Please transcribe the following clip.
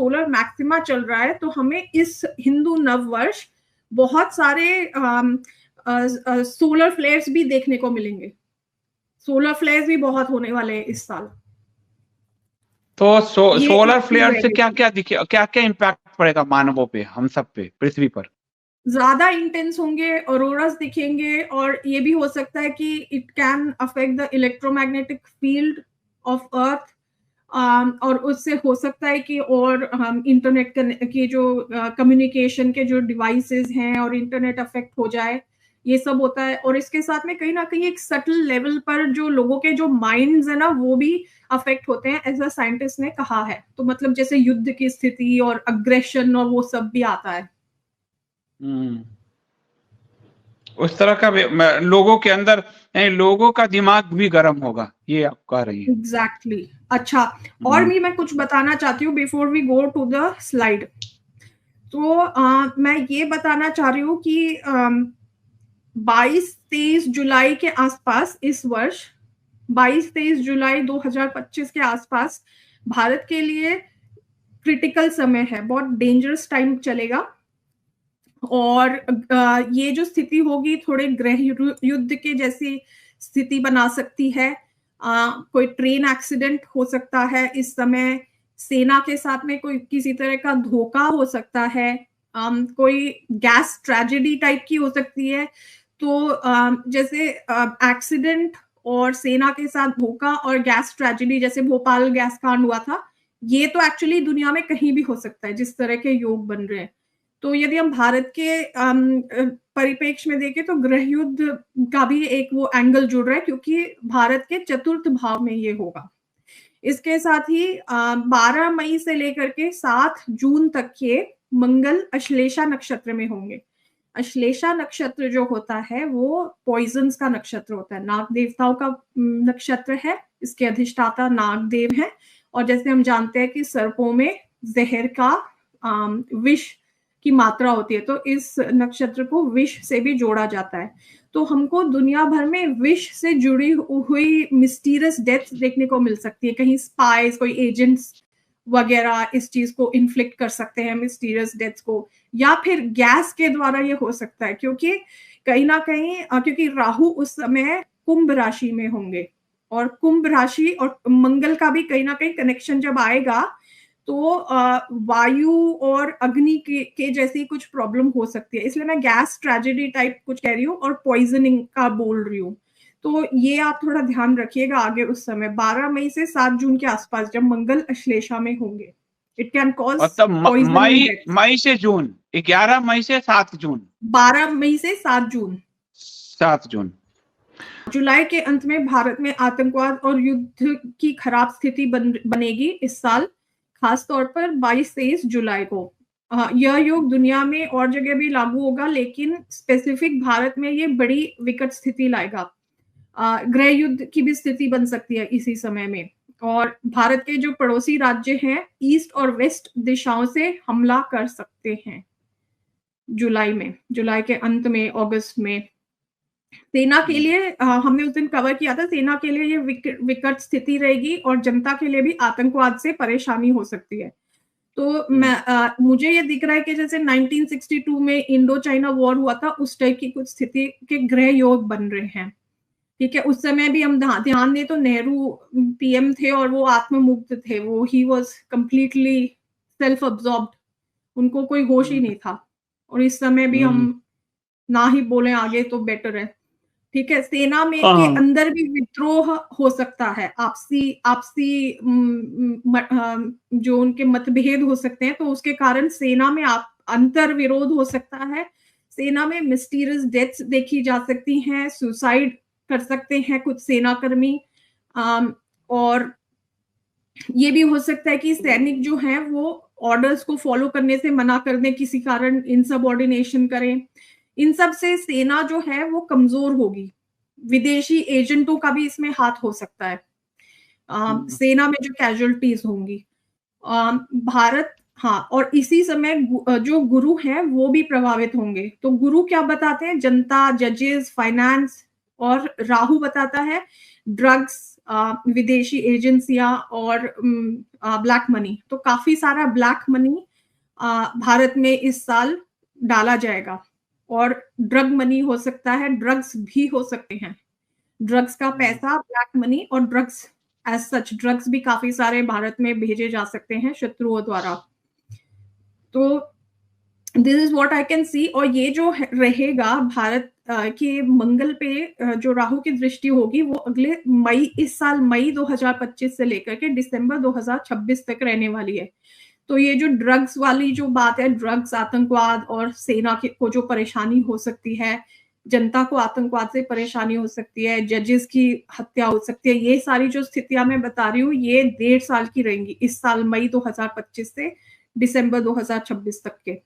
Solar maxima चल रहा है, तो हमें इस हिंदू नववर्ष बहुत सारे सोलर फ्लेयर्स भी देखने को मिलेंगे। सोलर फ्लेयर्स भी बहुत होने वाले हैं इस साल। तो ये सोलर फ्लेयर से रहेगी। क्या क्या क्या क्या इम्पैक्ट पड़ेगा मानवों पे, हम सब पे, पृथ्वी पर? ज्यादा इंटेंस होंगे, ऑरोरास दिखेंगे, और ये भी हो सकता है कि it can affect the electromagnetic field of earth, और उससे हो सकता है कि और हम इंटरनेट के जो कम्युनिकेशन के जो डिवाइसेस हैं और इंटरनेट अफेक्ट हो जाए, ये सब होता है। और इसके साथ में कहीं ना कहीं एक सटल लेवल पर जो लोगों के जो माइंड्स है ना, वो भी अफेक्ट होते हैं, ऐसा साइंटिस्ट ने कहा है। तो मतलब जैसे युद्ध की स्थिति और अग्रेशन और वो सब भी आता है। उस तरह का लोगों के अंदर, लोगों का दिमाग भी गर्म होगा, ये आप कह रही हैं। एग्जैक्टली। अच्छा, और भी मैं कुछ बताना चाहती हूँ before we go to the slide. तो मैं ये बताना चाह रही हूँ कि 22-23 जुलाई के आसपास इस वर्ष, 22-23 जुलाई 2025 के आसपास भारत के लिए क्रिटिकल समय है, बहुत डेंजरस टाइम चलेगा। और ये जो स्थिति होगी थोड़े गृह युद्ध के जैसी स्थिति बना सकती है। कोई ट्रेन एक्सीडेंट हो सकता है इस समय, सेना के साथ में कोई किसी तरह का धोखा हो सकता है, कोई गैस ट्रेजेडी टाइप की हो सकती है। तो जैसे एक्सीडेंट और सेना के साथ धोखा और गैस ट्रेजेडी, जैसे भोपाल गैस कांड हुआ था, ये तो एक्चुअली दुनिया में कहीं भी हो सकता है जिस तरह के योग बन रहे हैं। तो यदि हम भारत के परिप्रेक्ष्य में देखें तो गृह युद्ध का भी एक वो एंगल जुड़ रहा है, क्योंकि भारत के चतुर्थ भाव में ये होगा। इसके साथ ही 12 मई से लेकर के 7 जून तक ये मंगल अश्लेषा नक्षत्र में होंगे। अश्लेषा नक्षत्र जो होता है वो पॉइजन्स का नक्षत्र होता है, नाग देवताओं का नक्षत्र है, इसके अधिष्ठाता नाग देव है। और जैसे हम जानते हैं कि सर्पों में जहर का विष की मात्रा होती है, तो इस नक्षत्र को विष से भी जोड़ा जाता है। तो हमको दुनिया भर में विष से जुड़ी हुई मिस्टीरियस डेथ देखने को मिल सकती है। कहीं स्पाइस, कोई एजेंट्स वगैरह इस चीज को इन्फ्लिक्ट कर सकते हैं, मिस्टीरियस डेथ को, या फिर गैस के द्वारा ये हो सकता है, क्योंकि कहीं ना कहीं क्योंकि राहु उस समय कुंभ राशि में होंगे, और कुंभ राशि और मंगल का भी कहीं ना कहीं कनेक्शन जब आएगा तो वायु और अग्नि के जैसी कुछ प्रॉब्लम हो सकती है। इसलिए मैं गैस ट्रेजेडी टाइप कुछ कह रही हूँ और पॉइजनिंग का बोल रही हूँ। तो ये आप थोड़ा ध्यान रखिएगा आगे उस समय 12 मई से 7 जून के आसपास जब मंगल अश्लेषा में होंगे। इट कैन कॉज मई मई से जून, 11 मई से 7 जून, 12 मई से 7 जून, 7 जून। जुलाई के अंत में भारत में आतंकवाद और युद्ध की खराब स्थिति बनेगी इस साल, खासतौर पर 22-23 जुलाई को। यह योग दुनिया में और जगह भी लागू होगा, लेकिन स्पेसिफिक भारत में ये बड़ी विकट स्थिति लाएगा। गृह युद्ध की भी स्थिति बन सकती है इसी समय में। और भारत के जो पड़ोसी राज्य हैं ईस्ट और वेस्ट दिशाओं से हमला कर सकते हैं जुलाई के अंत में, अगस्त में। सेना के लिए हमने उस दिन कवर किया था, सेना के लिए ये विकट स्थिति रहेगी और जनता के लिए भी आतंकवाद से परेशानी हो सकती है। तो मुझे ये दिख रहा है कि जैसे 1962 में इंडो चाइना वॉर हुआ था, उस टाइप की कुछ स्थिति के गृह योग बन रहे हैं। ठीक है, उस समय भी हम ध्यान दें तो नेहरू पीएम थे और वो आत्ममुक्त थे, वो he was completely self absorbed, उनको कोई होश ही नहीं था। और इस समय भी हम ना ही बोले आगे तो बेटर है। ठीक है, सेना में के अंदर भी विद्रोह हो सकता है, आपसी जो उनके मतभेद हो सकते हैं, तो उसके कारण सेना में अंतर विरोध हो सकता है। सेना में मिस्टीरियस डेथ्स देखी जा सकती हैं, सुसाइड कर सकते हैं कुछ सेनाकर्मी, और ये भी हो सकता है कि सैनिक जो हैं वो ऑर्डर्स को फॉलो करने से मना कर दें, किसी कारण इनसबऑर्डिनेशन करें। इन सब से सेना जो है वो कमजोर होगी। विदेशी एजेंटों का भी इसमें हाथ हो सकता है सेना में जो कैजुअलिटीज होंगी। भारत, हाँ, और इसी समय जो गुरु हैं वो भी प्रभावित होंगे। तो गुरु क्या बताते हैं? जनता, जजेस, फाइनेंस और राहु बताता है ड्रग्स, विदेशी एजेंसियां और ब्लैक मनी। तो काफी सारा ब्लैक मनी भारत में इस साल डाला जाएगा, और ड्रग मनी हो सकता है, ड्रग्स भी हो सकते हैं, ड्रग्स का पैसा, ब्लैक मनी और ड्रग्स एज सच, ड्रग्स भी काफी सारे भारत में भेजे जा सकते हैं शत्रुओं द्वारा। तो this is what I can see. और ये जो रहेगा भारत के मंगल पे जो राहु की दृष्टि होगी वो अगले इस साल मई 2025 से लेकर के दिसंबर 2026 तक रहने वाली है। तो ये जो ड्रग्स वाली जो बात है, ड्रग्स, आतंकवाद और सेना को जो परेशानी हो सकती है, जनता को आतंकवाद से परेशानी हो सकती है, जजेस की हत्या हो सकती है, ये सारी जो स्थितियां मैं बता रही हूँ ये 1.5 साल की रहेंगी, इस साल मई 2025 से दिसंबर 2026 तक के।